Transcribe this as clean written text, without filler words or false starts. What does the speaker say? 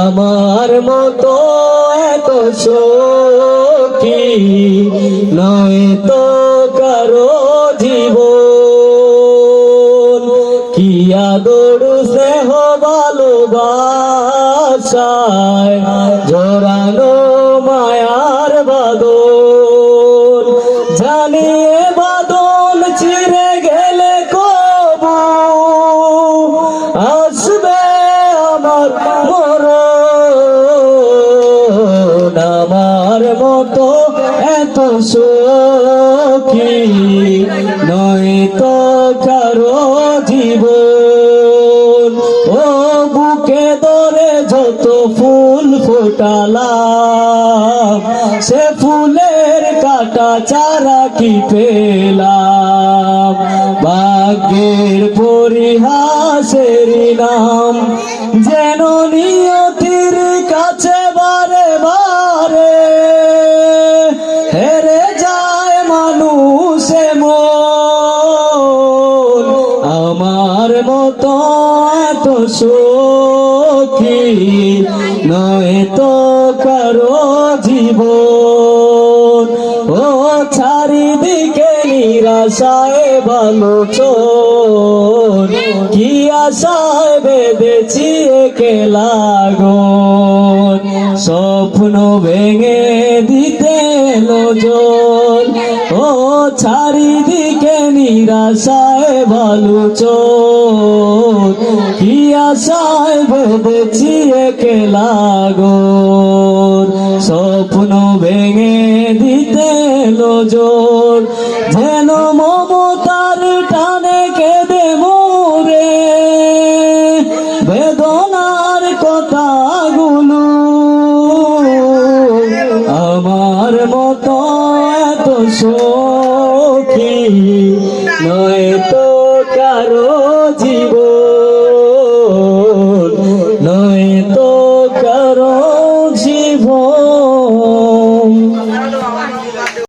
আমার মতো এত সখী নয় তো কারো জীবন। কি আদর স্নেহ ভালোবাসায় জোরালো মায়ার বাঁধন, জানিয়ে বাঁধন ছিঁড়ে গেলে কবু আসবে আমার মরণ। আমার মতো এত সখী নয় তো কারো জীবন। ও বুকে ধরে যত ফুল ফোটালাম, সে ফুলের কাটা চারা কি পেলাম। ভাগ্যের পরিহাসের নাম যেন নিয়তির কাছে বারে বারে হেরে যায় মানুষে মন। আমার মতো এত সখী নয় তো কারো জীবন। ও চারিদিকে নিরাশায় বালোচন, কি আশায় বেঁধেছি একলা গন। স্বপ্ন ভেঙে দিতে লোজন, ও চারিদিকে নিরাশায় বালোচন, কি আশায় বেঁধেছি একলা গন। স্বপ্ন ভেঙে দিতে লোজন, যেন মমতার টানে কেঁদে মোরে বেদনার কথাগুলো। আমার মতো এত সখী নয় তো কারো জীবন।